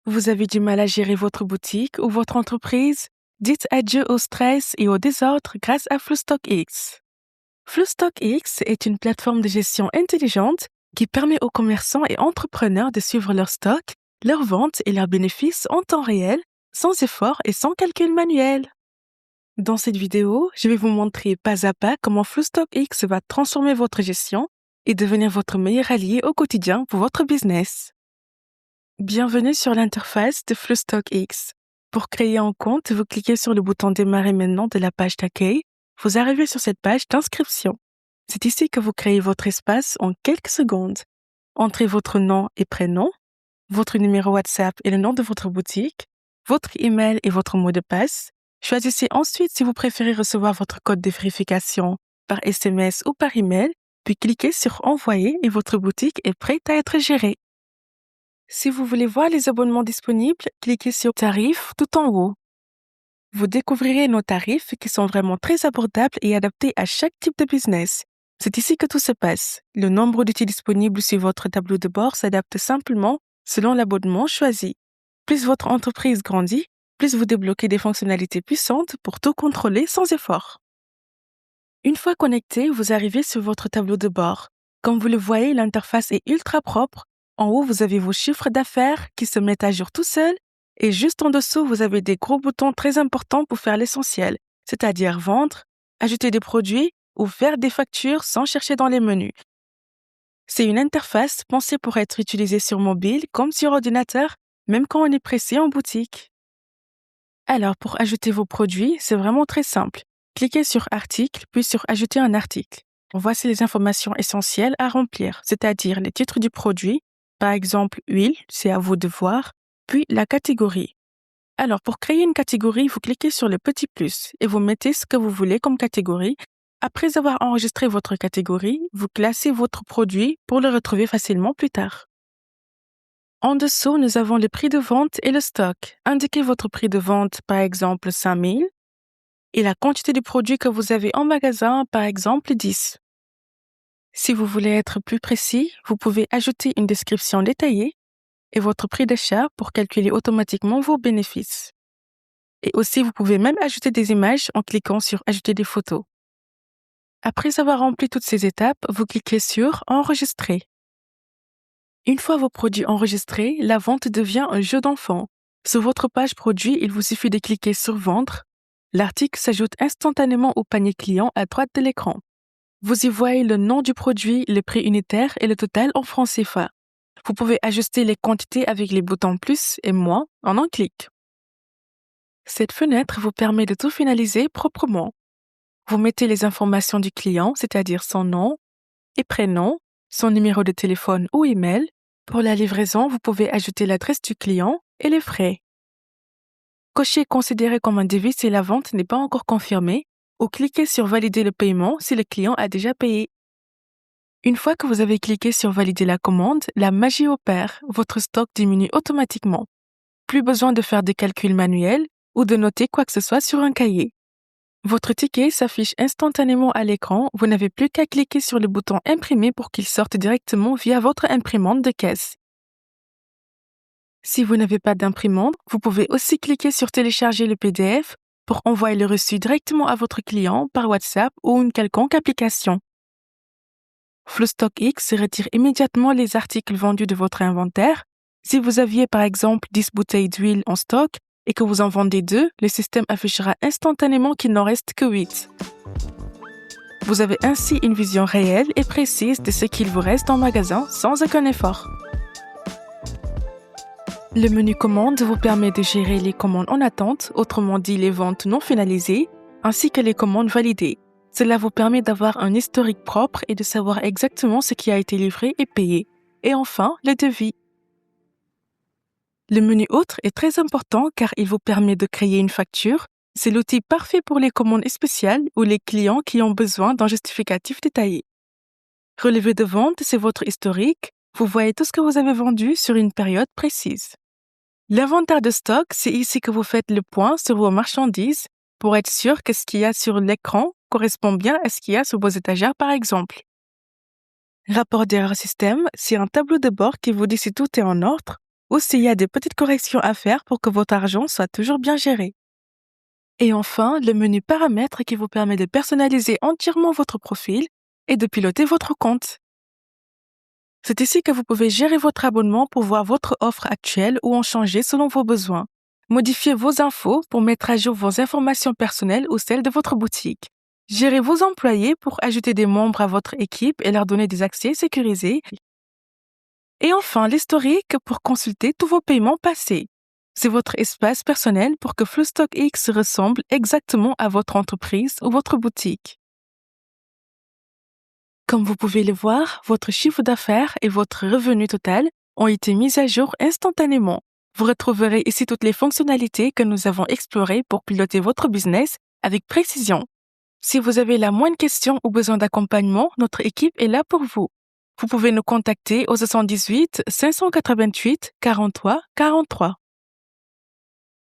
Vous avez du mal à gérer votre boutique ou votre entreprise? Dites adieu au stress et au désordre grâce à FluStockX. FluStockX est une plateforme de gestion intelligente qui permet aux commerçants et entrepreneurs de suivre leur stock, leurs ventes et leurs bénéfices en temps réel, sans effort et sans calcul manuel. Dans cette vidéo, je vais vous montrer pas à pas comment FluStockX va transformer votre gestion et devenir votre meilleur allié au quotidien pour votre business. Bienvenue sur l'interface de FluStockX. Pour créer un compte, vous cliquez sur le bouton Démarrer maintenant de la page d'accueil. Vous arrivez sur cette page d'inscription. C'est ici que vous créez votre espace en quelques secondes. Entrez votre nom et prénom, votre numéro WhatsApp et le nom de votre boutique, votre email et votre mot de passe. Choisissez ensuite si vous préférez recevoir votre code de vérification par SMS ou par email, puis cliquez sur Envoyer et votre boutique est prête à être gérée. Si vous voulez voir les abonnements disponibles, cliquez sur Tarifs tout en haut. Vous découvrirez nos tarifs qui sont vraiment très abordables et adaptés à chaque type de business. C'est ici que tout se passe. Le nombre d'outils disponibles sur votre tableau de bord s'adapte simplement selon l'abonnement choisi. Plus votre entreprise grandit, plus vous débloquez des fonctionnalités puissantes pour tout contrôler sans effort. Une fois connecté, vous arrivez sur votre tableau de bord. Comme vous le voyez, l'interface est ultra propre. En haut, vous avez vos chiffres d'affaires qui se mettent à jour tout seuls. Et juste en dessous, vous avez des gros boutons très importants pour faire l'essentiel, c'est-à-dire vendre, ajouter des produits ou faire des factures sans chercher dans les menus. C'est une interface pensée pour être utilisée sur mobile comme sur ordinateur, même quand on est pressé en boutique. Alors, pour ajouter vos produits, c'est vraiment très simple. Cliquez sur Article, puis sur Ajouter un article. Voici les informations essentielles à remplir, c'est-à-dire les titres du produit, par exemple huile, c'est à vous de voir, puis la catégorie. Alors, pour créer une catégorie, vous cliquez sur le petit plus et vous mettez ce que vous voulez comme catégorie. Après avoir enregistré votre catégorie, vous classez votre produit pour le retrouver facilement plus tard. En dessous, nous avons le prix de vente et le stock. Indiquez votre prix de vente, par exemple 5 000, et la quantité de produits que vous avez en magasin, par exemple 10. Si vous voulez être plus précis, vous pouvez ajouter une description détaillée et votre prix d'achat pour calculer automatiquement vos bénéfices. Et aussi, vous pouvez même ajouter des images en cliquant sur Ajouter des photos. Après avoir rempli toutes ces étapes, vous cliquez sur Enregistrer. Une fois vos produits enregistrés, la vente devient un jeu d'enfant. Sur votre page produit, il vous suffit de cliquer sur Vendre. L'article s'ajoute instantanément au panier client à droite de l'écran. Vous y voyez le nom du produit, le prix unitaire et le total en francs CFA. Vous pouvez ajuster les quantités avec les boutons plus et moins en un clic. Cette fenêtre vous permet de tout finaliser proprement. Vous mettez les informations du client, c'est-à-dire son nom et prénom, son numéro de téléphone ou email. Pour la livraison, vous pouvez ajouter l'adresse du client et les frais. Cochez Considéré comme un devis si la vente n'est pas encore confirmée ou cliquez sur Valider le paiement si le client a déjà payé. Une fois que vous avez cliqué sur Valider la commande, la magie opère, votre stock diminue automatiquement. Plus besoin de faire des calculs manuels ou de noter quoi que ce soit sur un cahier. Votre ticket s'affiche instantanément à l'écran, vous n'avez plus qu'à cliquer sur le bouton Imprimer pour qu'il sorte directement via votre imprimante de caisse. Si vous n'avez pas d'imprimante, vous pouvez aussi cliquer sur Télécharger le PDF pour envoyer le reçu directement à votre client par WhatsApp ou une quelconque application. FluStockX retire immédiatement les articles vendus de votre inventaire. Si vous aviez par exemple 10 bouteilles d'huile en stock et que vous en vendez 2, le système affichera instantanément qu'il n'en reste que 8. Vous avez ainsi une vision réelle et précise de ce qu'il vous reste en magasin sans aucun effort. Le menu commande vous permet de gérer les commandes en attente, autrement dit les ventes non finalisées, ainsi que les commandes validées. Cela vous permet d'avoir un historique propre et de savoir exactement ce qui a été livré et payé. Et enfin, le devis. Le menu Autre est très important car il vous permet de créer une facture. C'est l'outil parfait pour les commandes spéciales ou les clients qui ont besoin d'un justificatif détaillé. Relevé de vente, c'est votre historique. Vous voyez tout ce que vous avez vendu sur une période précise. L'inventaire de stock, c'est ici que vous faites le point sur vos marchandises pour être sûr que ce qu'il y a sur l'écran correspond bien à ce qu'il y a sur vos étagères par exemple. Rapport d'erreur système, c'est un tableau de bord qui vous dit si tout est en ordre. ou s'il y a des petites corrections à faire pour que votre argent soit toujours bien géré. Et enfin, le menu paramètres qui vous permet de personnaliser entièrement votre profil et de piloter votre compte. C'est ici que vous pouvez gérer votre abonnement pour voir votre offre actuelle ou en changer selon vos besoins. Modifiez vos infos pour mettre à jour vos informations personnelles ou celles de votre boutique. Gérez vos employés pour ajouter des membres à votre équipe et leur donner des accès sécurisés. Et enfin, l'historique pour consulter tous vos paiements passés. C'est votre espace personnel pour que FluStockX ressemble exactement à votre entreprise ou votre boutique. Comme vous pouvez le voir, votre chiffre d'affaires et votre revenu total ont été mis à jour instantanément. Vous retrouverez ici toutes les fonctionnalités que nous avons explorées pour piloter votre business avec précision. Si vous avez la moindre question ou besoin d'accompagnement, notre équipe est là pour vous. Vous pouvez nous contacter au 78 588 43 43.